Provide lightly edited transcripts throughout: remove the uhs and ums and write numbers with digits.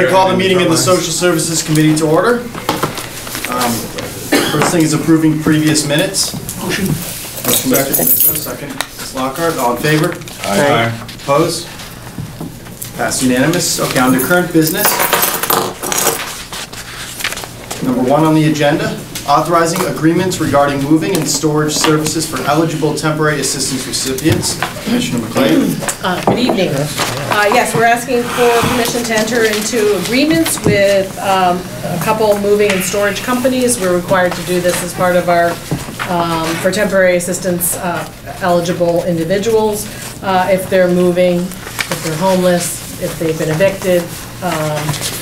going to call the meeting of the Social Services Committee to order. First thing is approving previous minutes. Motion. Second. Ms. Lockhart, all in favor? Aye. Opposed? Passed unanimous. Okay, under current business. Number 1 on the agenda, authorizing agreements regarding moving and storage services for eligible temporary assistance recipients. Commissioner McLean. Good evening. Yes, we're asking for permission to enter into agreements with a couple moving and storage companies. We're required to do this as part of our, for temporary assistance eligible individuals. If they're moving, if they're homeless, if they've been evicted,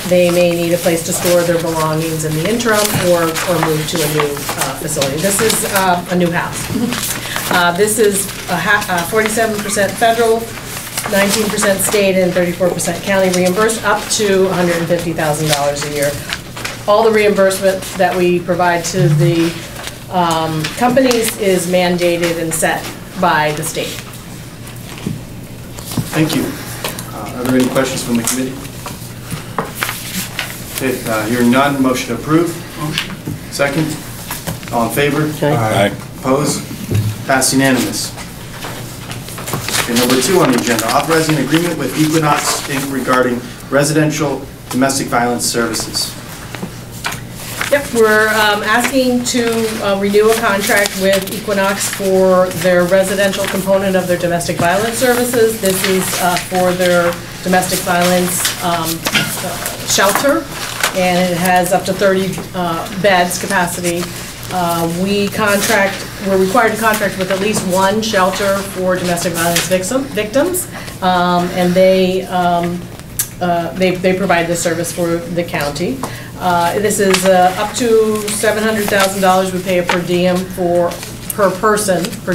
they may need a place to store their belongings in the interim or move to a new facility. This is a new house. This is 47% federal, 19% state, and 34% county reimbursed up to $150,000 a year. All the reimbursement that we provide to the companies is mandated and set by the state. Thank you. Are there any questions from the committee? Okay, hearing none, motion to approve. Motion. Second. All in favor? Aye. Opposed? Passed unanimous. Okay, number 2 on the agenda, authorizing an agreement with Equinox Inc. regarding residential domestic violence services. Yep, we're asking to renew a contract with Equinox for their residential component of their domestic violence services. This is for their domestic violence shelter, and it has up to 30 beds capacity. We're required to contract with at least one shelter for domestic violence victims, and they provide this service for the county. This is up to $700,000. We pay a per diem per person for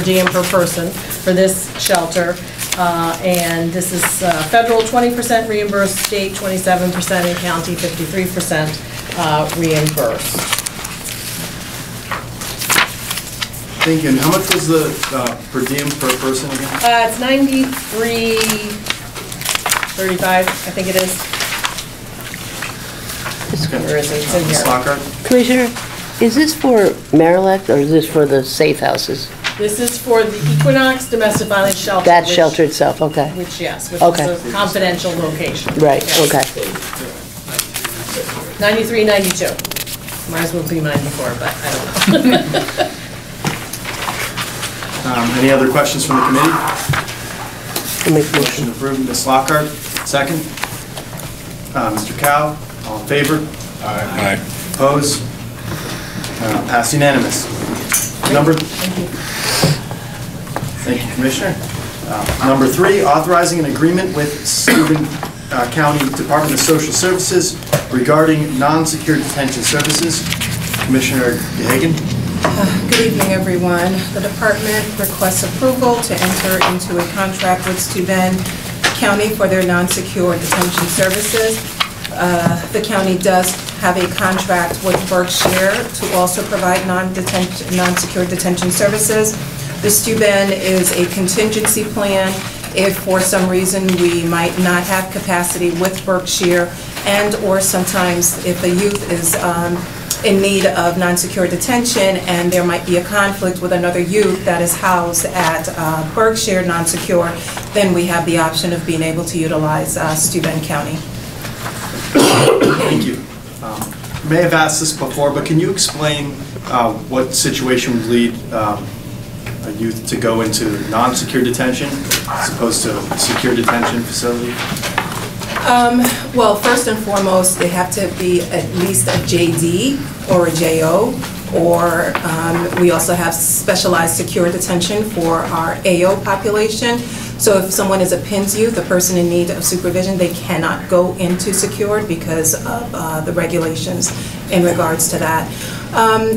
this shelter. And this is federal 20% reimbursed, state 27%, and county 53% reimbursed. Thank you. And how much was the per diem per person again? It's $93.35, I think it is. Where is it? It's in here. Ms. Lockhart? Commissioner, is this for Marillac or is this for the safe houses? This is for the Equinox Domestic Violence Shelter. That shelter itself, okay. Which is a confidential location. Right, yes. okay. 93, 92. Might as well be mine before, but I don't know. Any other questions from the committee? I'll make the Motion approved. Ms. Lockhart, second. Mr. Cow, all in favor? Aye. Opposed? Passed unanimous. Thank you, Commissioner. Number 3, authorizing an agreement with Steuben County Department of Social Services regarding non-secure detention services. Commissioner Hagan. Good evening, everyone. The department requests approval to enter into a contract with Steuben County for their non-secure detention services. The county does have a contract with Berkshire to also provide non-secure detention services. The Steuben is a contingency plan if for some reason we might not have capacity with Berkshire, and or sometimes if a youth is in need of non-secure detention and there might be a conflict with another youth that is housed at Berkshire non-secure, then we have the option of being able to utilize Steuben County. Thank you. I may have asked this before, but can you explain what situation would lead a youth to go into non-secure detention as opposed to a secure detention facility? Well, first and foremost, they have to be at least a JD or a JO, or we also have specialized secure detention for our AO population. So if someone is a PINS youth, a person in need of supervision, they cannot go into secured because of the regulations in regards to that.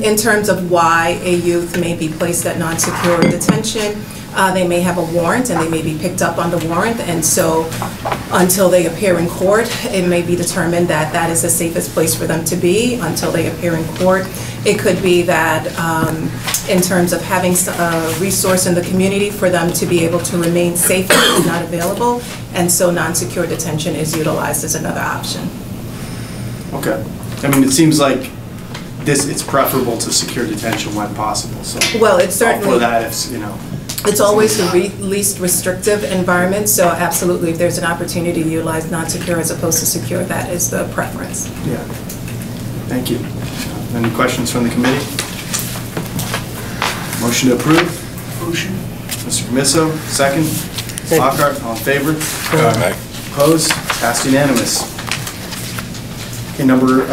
In terms of why a youth may be placed at non-secure detention, they may have a warrant and they may be picked up on the warrant, and so until they appear in court, it may be determined that that is the safest place for them to be until they appear in court. It could be that in terms of having a resource in the community for them to be able to remain safe is not available, and so non-secure detention is utilized as another option. Okay. I mean, it seems like it's preferable to secure detention when possible, so. Well, it's certainly. For that, it's, you know. It's always the least restrictive environment, so absolutely, if there's an opportunity to utilize non-secure as opposed to secure, that is the preference. Yeah. Thank you. Any questions from the committee? Motion to approve? Motion. Mr. Camiso, second. Ms. Lockhart, all in favor? Aye. Opposed? Passed unanimous. Okay, number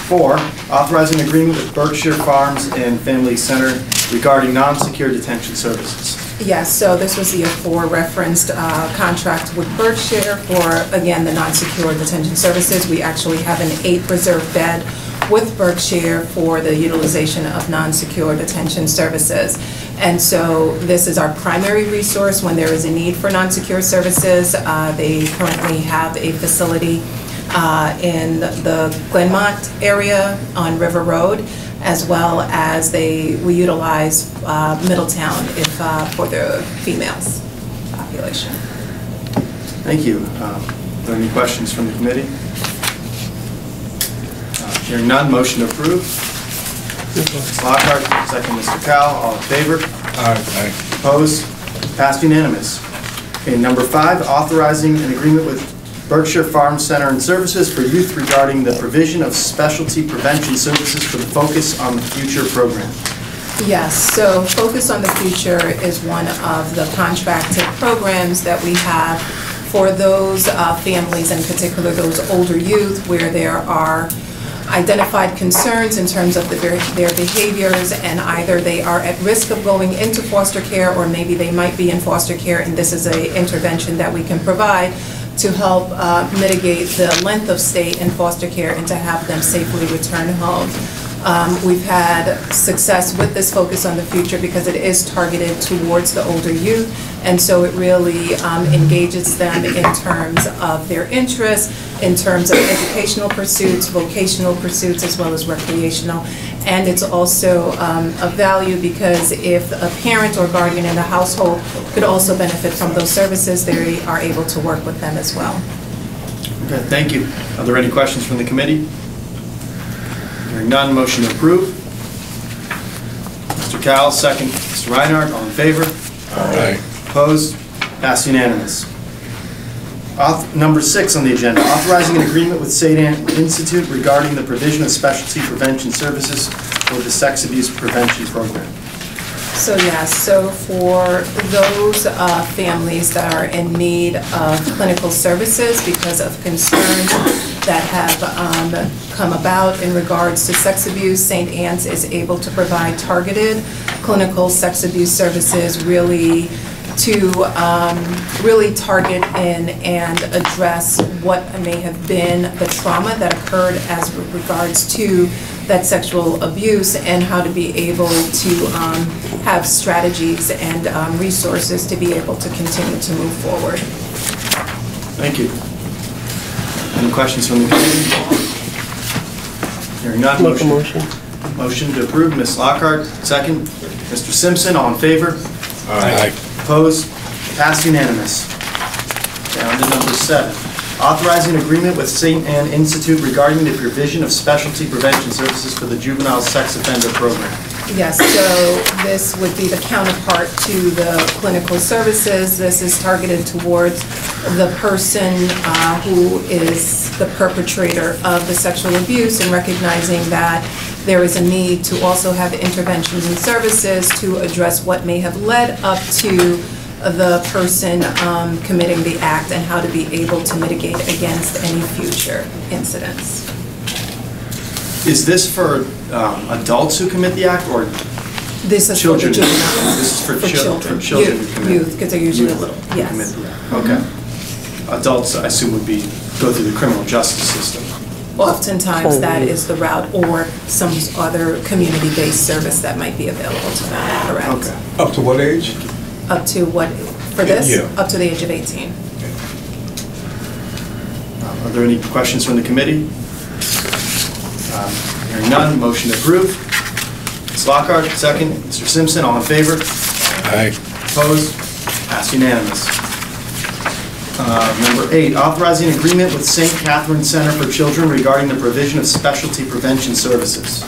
4, authorizing agreement with Berkshire Farms and Family Center regarding non-secure detention services. Yes, so this was the aforereferenced contract with Berkshire for, again, the non-secure detention services. We actually have an 8 reserve bed with Berkshire for the utilization of non-secure detention services. And so this is our primary resource when there is a need for non-secure services. They currently have a facility in the Glenmont area on River Road, as well as we utilize Middletown for the females population. Thank you. Are there any questions from the committee? Hearing none, motion to approve. Ms. Lockhart, second Mr. Cowell, all in favor? Aye. Opposed? Passed unanimous. Okay, number 5, authorizing an agreement with Berkshire Farm Center and Services for Youth regarding the provision of specialty prevention services for the Focus on the Future program. Yes, so Focus on the Future is one of the contracted programs that we have for those families, in particular those older youth, where there are identified concerns in terms of their behaviors, and either they are at risk of going into foster care, or maybe they might be in foster care, and this is an intervention that we can provide to help mitigate the length of stay in foster care and to have them safely return home. We've had success with this Focus on the Future because it is targeted towards the older youth, and so it really engages them in terms of their interests, in terms of educational pursuits, vocational pursuits, as well as recreational. And it's also of value because if a parent or guardian in the household could also benefit from those services, they are able to work with them as well. Okay, thank you. Are there any questions from the committee? Hearing none, motion to approve. Mr. Cowell, second. Mr. Reinhardt, all in favor? Aye. Opposed? Passed unanimous. Number 6 on the agenda, authorizing an agreement with St. Anne Institute regarding the provision of specialty prevention services for the sex abuse prevention program. So yes, so for those families that are in need of clinical services because of concerns that have come about in regards to sex abuse, St. Anne's is able to provide targeted clinical sex abuse services really to really target in and address what may have been the trauma that occurred as regards to that sexual abuse, and how to be able to have strategies and resources to be able to continue to move forward. Thank you. Any questions from the committee? Hearing none, Make a motion. Motion to approve, Ms. Lockhart, second. Mr. Simpson, all in favor? Aye. Opposed? Passed unanimous. Down to number 7. Authorizing agreement with St. Anne Institute regarding the provision of specialty prevention services for the juvenile sex offender program. Yes, so this would be the counterpart to the clinical services. This is targeted towards the person who is the perpetrator of the sexual abuse, and recognizing that there is a need to also have interventions and services to address what may have led up to the person committing the act, and how to be able to mitigate against any future incidents. Is this for adults who commit the act, or This is children? for the juveniles. This is for children. children who commit. Youth, because they're usually Youth little, who yes. commit the act. Okay. Adults, I assume, would go through the criminal justice system. Oftentimes, that is the route, or some other community-based service that might be available to them, correct? Okay. Up to what age? Up to what, for this? Yeah. Up to the age of 18. Are there any questions from the committee? Hearing none, motion to approve. Ms. Lockhart, second. Mr. Simpson, all in favor? Aye. Opposed? Passed unanimous. Number 8, authorizing agreement with St. Catherine Center for Children regarding the provision of specialty prevention services.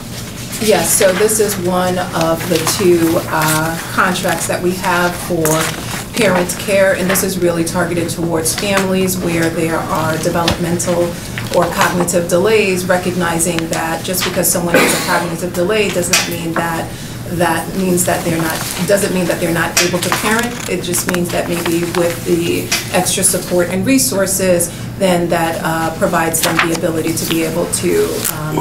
Yes, so this is one of the two contracts that we have for parent care, and this is really targeted towards families where there are developmental or cognitive delays, recognizing that just because someone has a cognitive delay doesn't mean that doesn't mean that they're not able to parent. It just means that maybe with the extra support and resources, then that provides them the ability to be able to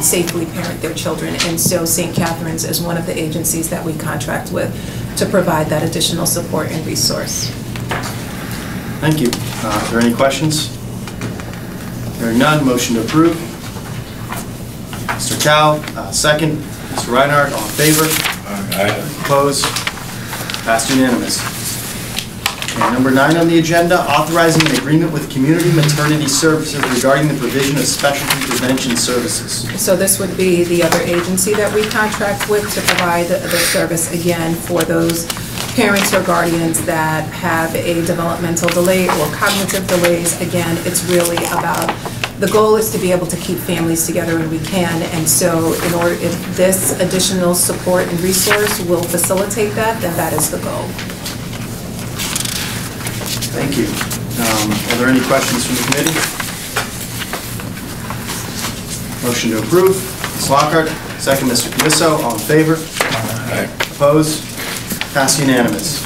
safely parent their children. And so St. Catherine's is one of the agencies that we contract with to provide that additional support and resource. Thank you. Are there any questions? Hearing none, motion to approve. Mr. Chow, second. Mr. Reinhardt, all in favor? Aye. Opposed? Passed unanimous. Okay, number 9 on the agenda, authorizing an agreement with Community Maternity Services regarding the provision of specialty prevention services. So this would be the other agency that we contract with to provide the service, again, for those parents or guardians that have a developmental delay or cognitive delays. Again, it's really about, the goal is to be able to keep families together, and we can. And so if this additional support and resource will facilitate that, then that is the goal. Thank you. Are there any questions from the committee? Motion to approve. Ms. Lockhart, second. Mr. Canisso, all in favor? Aye. Opposed? Passed unanimous.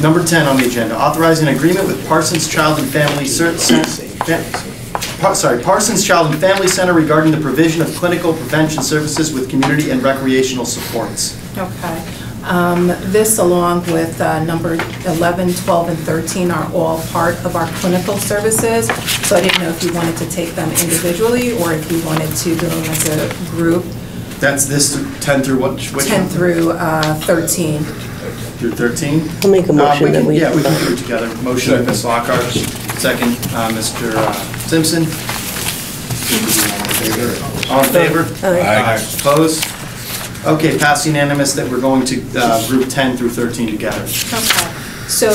Number 10 on the agenda, authorizing an agreement with Parsons Child and Family Parsons Child and Family Center regarding the provision of clinical prevention services with community and recreational supports. Okay. This, along with number 11, 12, and 13, are all part of our clinical services. So I didn't know if you wanted to take them individually or if you wanted to do them as a group. That's this 10 through which 10 through 13. Through 13? I'll make a motion that we... Yeah, we can do it together. Motion by Ms. Lockhart, second Mr. Simpson. All in favor? Aye. Opposed? Okay, passed unanimous that we're going to group 10 through 13 together. Okay. So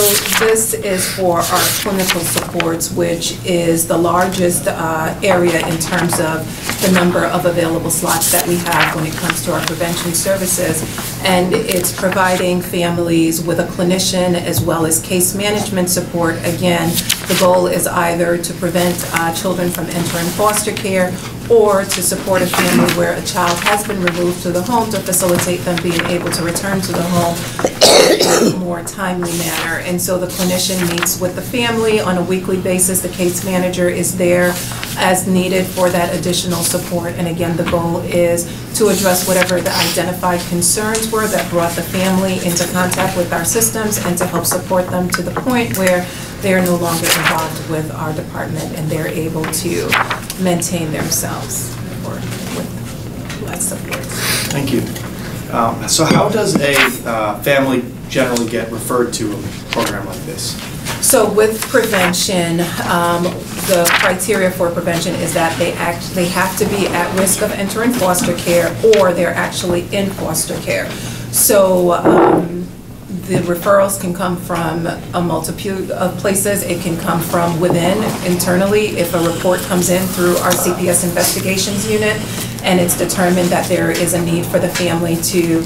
this is for our clinical supports, which is the largest area in terms of the number of available slots that we have when it comes to our prevention services. And it's providing families with a clinician as well as case management support. Again, the goal is either to prevent children from entering foster care or to support a family where a child has been removed to the home to facilitate them being able to return to the home in a more timely manner. And so the clinician meets with the family on a weekly basis. The case manager is there as needed for that additional support. And again, the goal is to address whatever the identified concerns were that brought the family into contact with our systems and to help support them to the point where they're no longer involved with our department and they're able to maintain themselves with less support. Thank you. So how does a family generally get referred to a program like this? So with prevention, the criteria for prevention is that they have to be at risk of entering foster care or they're actually in foster care. So the referrals can come from a multitude of places. It can come from within, internally, if a report comes in through our CPS investigations unit and it's determined that there is a need for the family to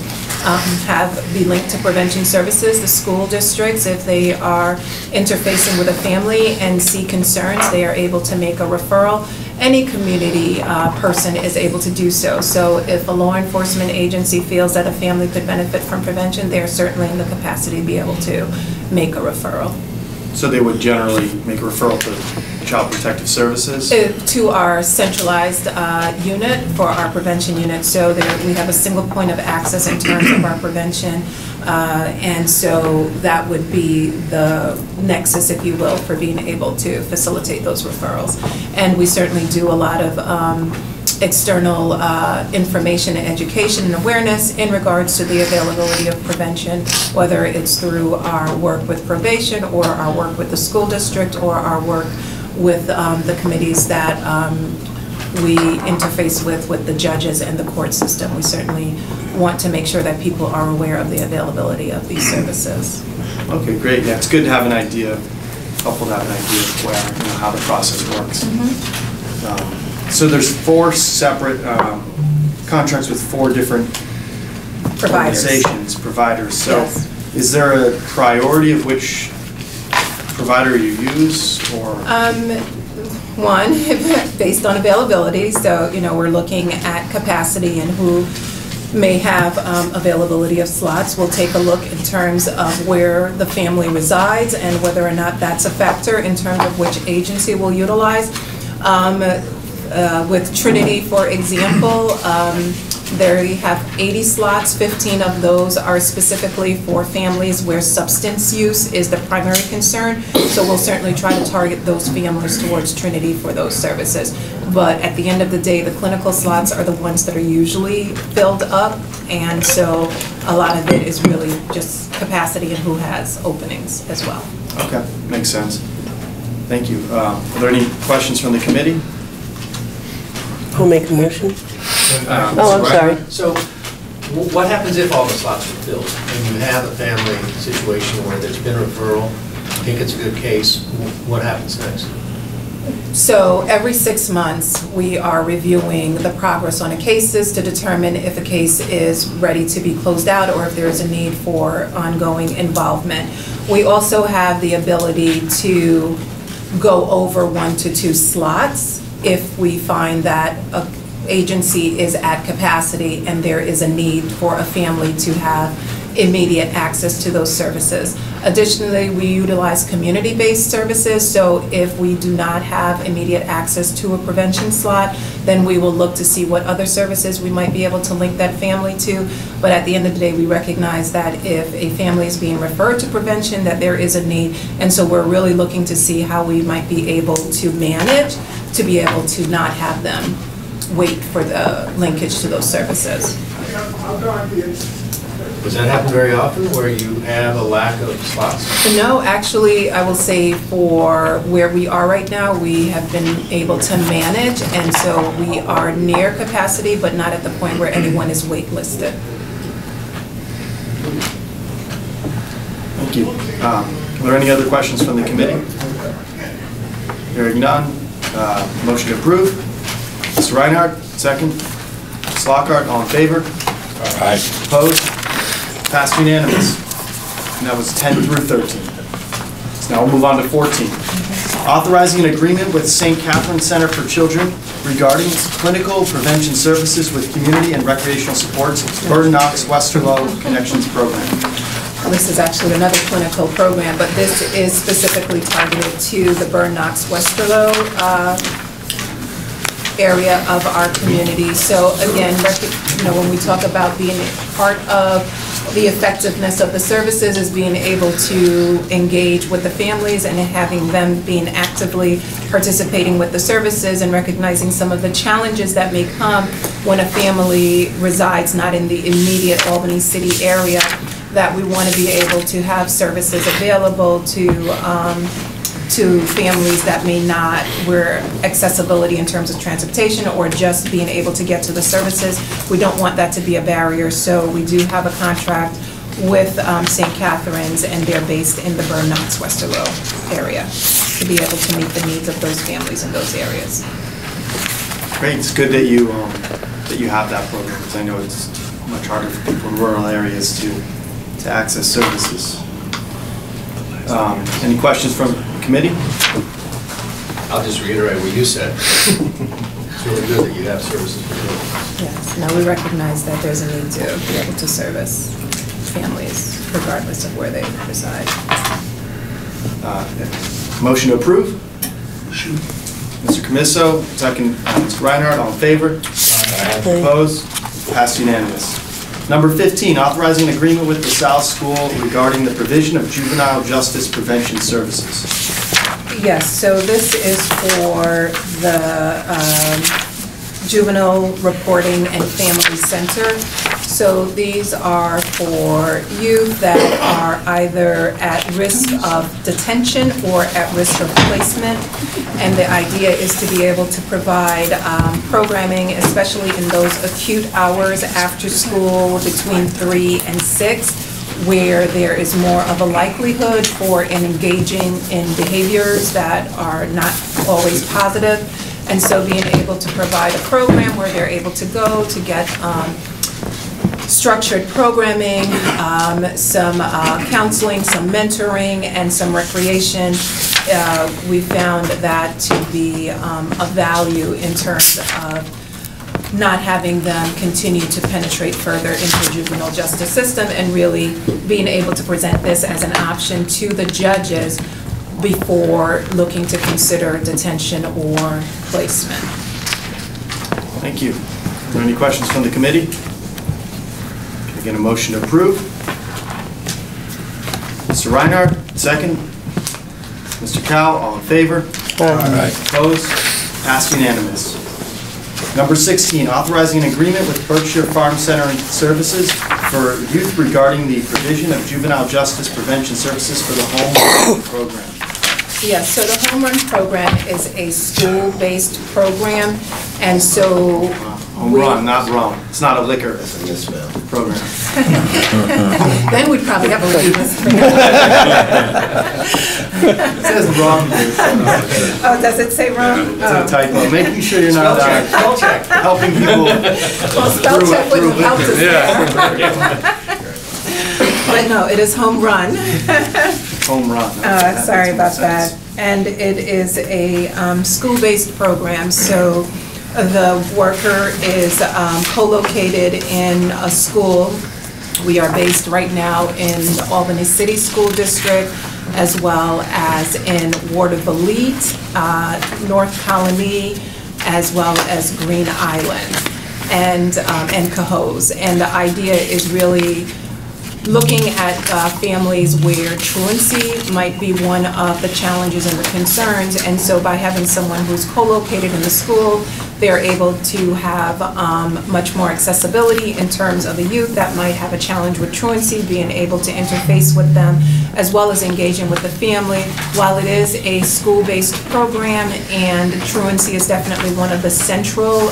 be linked to prevention services. The school districts, if they are interfacing with a family and see concerns, they are able to make a referral. Any community person is able to do so. So if a law enforcement agency feels that a family could benefit from prevention, they are certainly in the capacity to be able to make a referral. So they would generally make a referral to Child Protective Services? To our centralized unit for our prevention unit. So we have a single point of access in terms of our prevention. And so that would be the nexus, if you will, for being able to facilitate those referrals. And we certainly do a lot of external information and education and awareness in regards to the availability of prevention, whether it's through our work with probation or our work with the school district or our work with the committees that we interface with the judges and the court system. We certainly want to make sure that people are aware of the availability of these services. Okay, great. Yeah, it's good to have an idea, helpful to have an idea of where, how the process works. So there's 4 separate contracts with 4 different Providers. organizations, providers. So Yes. is there a priority of which provider you use, or? One, based on availability, so, we're looking at capacity and who may have availability of slots. We'll take a look in terms of where the family resides and whether or not that's a factor in terms of which agency we'll utilize. With Trinity, for example, they have 80 slots. 15 of those are specifically for families where substance use is the primary concern. So we'll certainly try to target those families towards Trinity for those services. But at the end of the day, the clinical slots are the ones that are usually filled up. And so a lot of it is really just capacity and who has openings as well. Okay, makes sense. Thank you. Are there any questions from the committee? Who'll make a motion? Oh, Oh, I'm sorry. So what happens if all the slots are filled and you have a family situation where there's been a referral, you think it's a good case, what happens next? So every 6 months, we are reviewing the progress on the cases to determine if a case is ready to be closed out or if there is a need for ongoing involvement. We also have the ability to go over 1 to 2 slots if we find that an agency is at capacity and there is a need for a family to have immediate access to those services. Additionally, we utilize community-based services, so if we do not have immediate access to a prevention slot, then we will look to see what other services we might be able to link that family to. But at the end of the day, we recognize that if a family is being referred to prevention, that there is a need, and so we're really looking to see how we might be able to manage to be able to not have them wait for the linkage to those services. Does that happen very often, where you have a lack of slots? No, actually, I will say for where we are right now, we have been able to manage, and so we are near capacity, but not at the point where anyone is waitlisted. Thank you. Are there any other questions from the committee? Hearing none. Motion to approve. Mr. Reinhardt, second. Ms. Lockhart, all in favor? Aye. Opposed? Passed unanimous. And that was 10 through 13. So now we'll move on to 14. Authorizing an agreement with St. Catherine Center for Children regarding clinical prevention services with community and recreational supports, Burton Knox Westerlo Connections Program. This is actually another clinical program, but this is specifically targeted to the Burton Knox Westerlo area of our community. So again, when we talk about being part of the effectiveness of the services is being able to engage with the families and having them being actively participating with the services and recognizing some of the challenges that may come when a family resides not in the immediate Albany City area, that we want to be able to have services available to families that may not, where accessibility in terms of transportation or just being able to get to the services, we don't want that to be a barrier. So we do have a contract with St. Catherine's, and they're based in the Burton Knox Westerlo area to be able to meet the needs of those families in those areas. Great, it's good that you have that program, because I know it's much harder for people in rural areas to access services. Any questions from the committee? I'll just reiterate what you said. It's really good that you have services for children. Yes, now we recognize that there's a need to be able to service families regardless of where they reside. Motion to approve? Mr. Camiso, second, Mr. Reinhardt, all in favor? Opposed? Passed unanimous. Number 15, authorizing an agreement with LaSalle School regarding the provision of juvenile justice prevention services. Yes, so this is for the Juvenile Reporting and Family Center. So these are for youth that are either at risk of detention or at risk of placement. And the idea is to be able to provide programming, especially in those acute hours after school between 3 and 6, where there is more of a likelihood for engaging in behaviors that are not always positive. And so being able to provide a program where they're able to go to get structured programming, some counseling, some mentoring, and some recreation, we found that to be of value in terms of not having them continue to penetrate further into the juvenile justice system, and really being able to present this as an option to the judges before looking to consider detention or placement. Thank you. Are there any questions from the committee? Can I get a motion to approve? Mr. Reinhardt, second. Mr. Cow, all in favor? Aye. Opposed? Passed unanimous. Number 16, authorizing an agreement with Berkshire Farm Center and Services for youth regarding the provision of juvenile justice prevention services for the home program. Yes, so the Home Run program is a school-based program, and so Home run, not rum. It's not a liquor program. then we'd probably have a witness. It says rum. Oh, does it say wrong? It's a typo. Making sure you're not Spell check. helping people. Well, spell check wouldn't help us there. But no, it is Home Run. Home run. Sorry about that. And it is a school-based program, so the worker is co-located in a school. We are based right now in the Albany City School District, as well as in Ward of Elite, North Colony, as well as Green Island, and Cohoes. And the idea is really looking at families where truancy might be one of the challenges and the concerns, and so by having someone who's co-located in the school, they're able to have much more accessibility in terms of the youth that might have a challenge with truancy, being able to interface with them, as well as engaging with the family. While it is a school-based program and truancy is definitely one of the central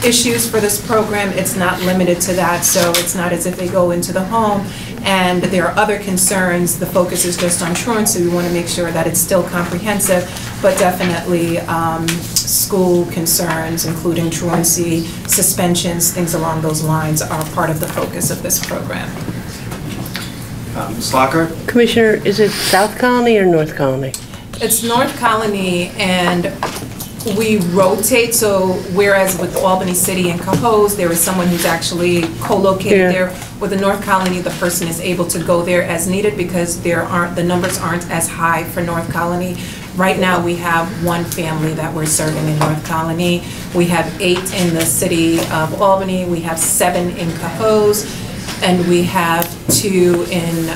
issues for this program, it's not limited to that, so it's not as if they go into the home and there are other concerns, the focus is just on truancy. We want to make sure that it's still comprehensive, but definitely school concerns, including truancy, suspensions, things along those lines are part of the focus of this program. Ms. Lockhart? Commissioner, is it South Colony or North Colony? It's North Colony, and we rotate, so whereas with Albany City and Cohoes, there is someone who's actually co-located there. With the North Colony, the person is able to go there as needed because the numbers aren't as high for North Colony. Right now, we have one family that we're serving in North Colony. We have 8 in the city of Albany. We have 7 in Cohoes, and we have 2 in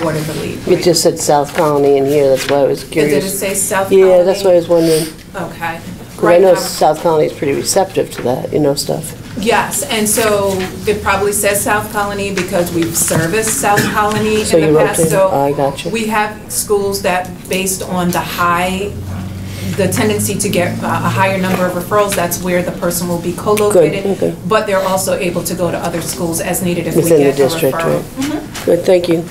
Ward of Elite. It just said South Colony in here, that's why I was curious. Did it say South Colony? Yeah, that's why I was wondering. Okay. Because I know South Colony is pretty receptive to that, stuff. Yes, and so it probably says South Colony because we've serviced South Colony So in you the wrote past. it? So I gotcha. we have schools that, based on the tendency to get a higher number of referrals, that's where the person will be co-located. Good, okay. But they're also able to go to other schools as needed if we Within the get a district, referral. right? Good, thank you.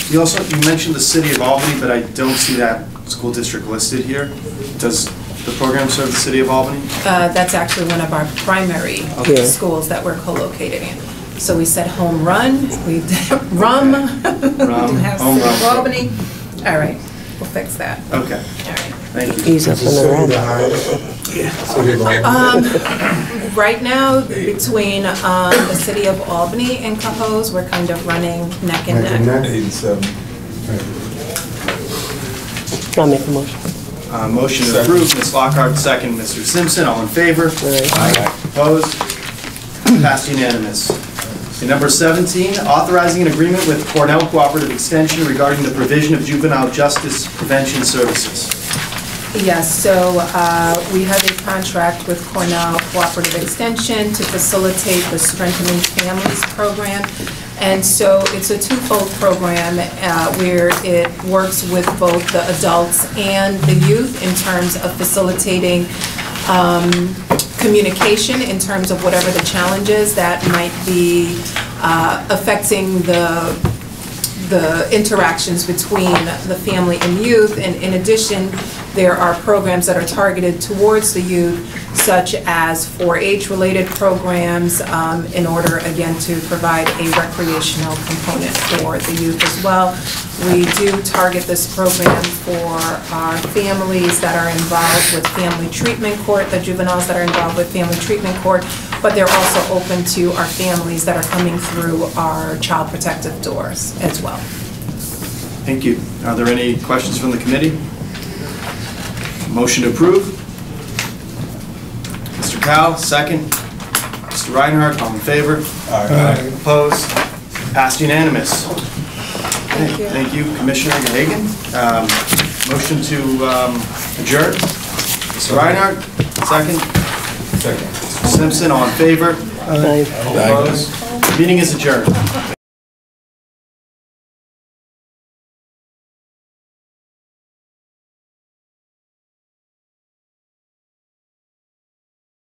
You mentioned the city of Albany, but I don't see that school district listed here. Does the program serve the city of Albany? That's actually one of our primary Okay. schools that we're co-located in. So we said Home Run, we did Rum, didn't have Home City of Run. Albany. All right, we'll fix that. Okay, All right. thank you. He's up in the round. Right now, between the city of Albany and Cohoes, we're kind of running neck and neck. 87. I'll make a motion. Motion to approve, Ms. Lockhart, second, Mr. Simpson, all in favor? Aye. Opposed? Passed unanimous. Okay, number 17, authorizing an agreement with Cornell Cooperative Extension regarding the provision of juvenile justice prevention services. Yes, so we have a contract with Cornell Cooperative Extension to facilitate the Strengthening Families program. And so it's a twofold program where it works with both the adults and the youth in terms of facilitating communication in terms of whatever the challenges that might be affecting the interactions between the family and youth. And in addition, there are programs that are targeted towards the youth, such as 4-H related programs, in order, again, to provide a recreational component for the youth as well. We do target this program for our families that are involved with family treatment court, the juveniles that are involved with family treatment court, but they're also open to our families that are coming through our child protective doors as well. Thank you. Are there any questions from the committee? Motion to approve. Mr. Powell, second. Mr. Reinhardt, all in favor? Aye. Opposed? Passed unanimous. Thank you. Thank you, Commissioner Hagan. Motion to adjourn. Mr. Reinhardt, second. Second. Mr. Simpson, all in favor? Aye. Opposed? Meeting is adjourned.